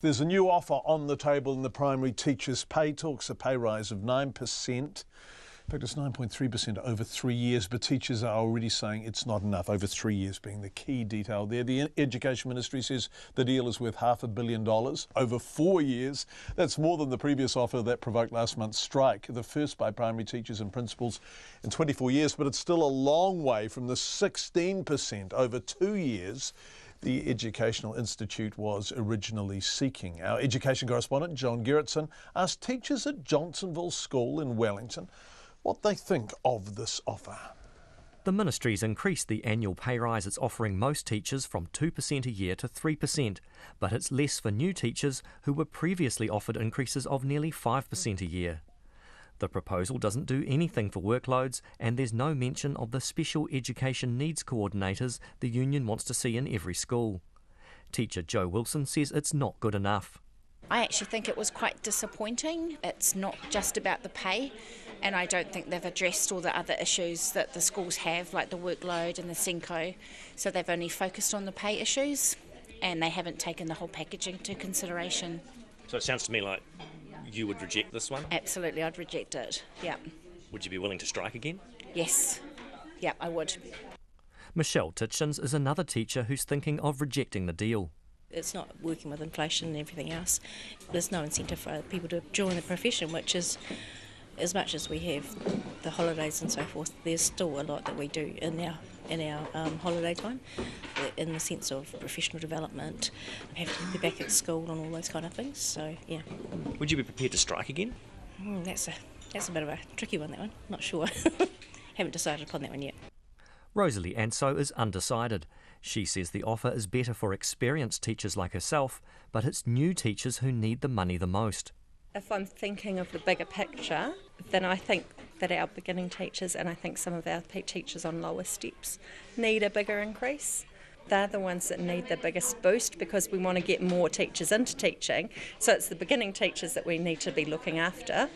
There's a new offer on the table in the primary teachers' pay talks, a pay rise of 9%. In fact, it's 9.3% over 3 years, but teachers are already saying it's not enough, over 3 years being the key detail there. The Education Ministry says the deal is worth $500 million over 4 years. That's more than the previous offer that provoked last month's strike, the first by primary teachers and principals in 24 years, but it's still a long way from the 16% over 2 years the Educational Institute was originally seeking. Our education correspondent, John Gerritsen, asked teachers at Johnsonville School in Wellington what they think of this offer. The ministry's increased the annual pay rise it's offering most teachers from 2% a year to 3%, but it's less for new teachers who were previously offered increases of nearly 5% a year. The proposal doesn't do anything for workloads, and there's no mention of the special education needs coordinators the union wants to see in every school. Teacher Jo Wilson says it's not good enough. I actually think it was quite disappointing. It's not just about the pay, and I don't think they've addressed all the other issues that the schools have, like the workload and the SENCO. So they've only focused on the pay issues, and they haven't taken the whole package into consideration. So it sounds to me like you would reject this one? Absolutely, I'd reject it, yeah. Would you be willing to strike again? Yes, yeah, I would. Michelle Titchens is another teacher who's thinking of rejecting the deal. It's not working with inflation and everything else. There's no incentive for people to join the profession, which is, as much as we have the holidays and so forth, there's still a lot that we do in our holiday time, in the sense of professional development, having to be back at school and all those kind of things. So yeah. Would you be prepared to strike again? That's a bit of a tricky one, that one. Not sure. Haven't decided upon that one yet. Rosalie Anso is undecided. She says the offer is better for experienced teachers like herself, but it's new teachers who need the money the most. If I'm thinking of the bigger picture, then I think that our beginning teachers and I think some of our teachers on lower steps need a bigger increase. They're the ones that need the biggest boost because we want to get more teachers into teaching. So it's the beginning teachers that we need to be looking after.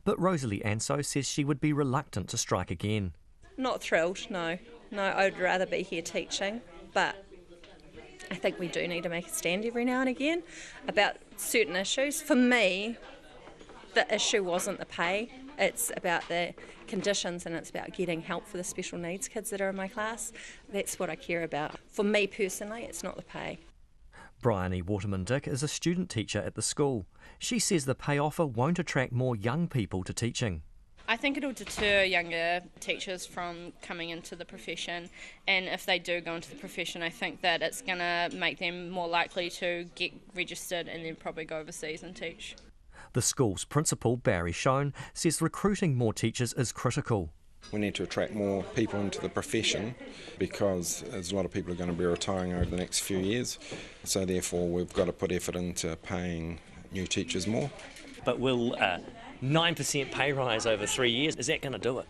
But Rosalie Anso says she would be reluctant to strike again. Not thrilled, no. No, I'd rather be here teaching, but I think we do need to make a stand every now and again about certain issues. For me, the issue wasn't the pay, it's about the conditions and it's about getting help for the special needs kids that are in my class. That's what I care about. For me personally, it's not the pay. Bryony Waterman-Dick is a student teacher at the school. She says the pay offer won't attract more young people to teaching. I think it'll deter younger teachers from coming into the profession, and if they do go into the profession, I think that it's going to make them more likely to get registered and then probably go overseas and teach. The school's principal, Barry Schoen, says recruiting more teachers is critical. We need to attract more people into the profession because there's a lot of people who are going to be retiring over the next few years, so therefore we've got to put effort into paying new teachers more. But will 9% pay rise over 3 years, is that going to do it?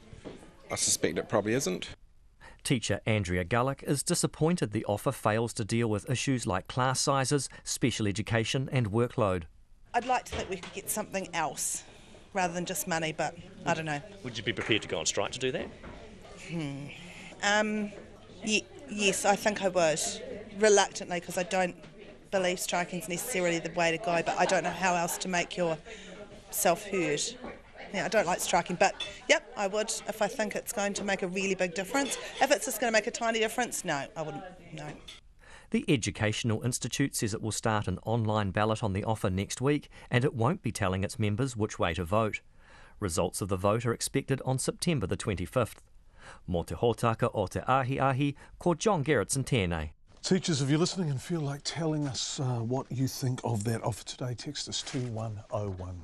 I suspect it probably isn't. Teacher Andrea Gullick is disappointed the offer fails to deal with issues like class sizes, special education and workload. I'd like to think we could get something else rather than just money, but I don't know. Would you be prepared to go on strike to do that? Yes, I think I would. Reluctantly, because I don't believe striking is necessarily the way to go, but I don't know how else to make yourself heard. Yeah, I don't like striking, but yep, I would if I think it's going to make a really big difference. If it's just going to make a tiny difference, no, I wouldn't, no. The Educational Institute says it will start an online ballot on the offer next week, and it won't be telling its members which way to vote. Results of the vote are expected on September the 25th. Mō te hōtaka o te ahi, ko John Gerritsen tēnei. Teachers, if you're listening and feel like telling us what you think of that offer today, text us 2101.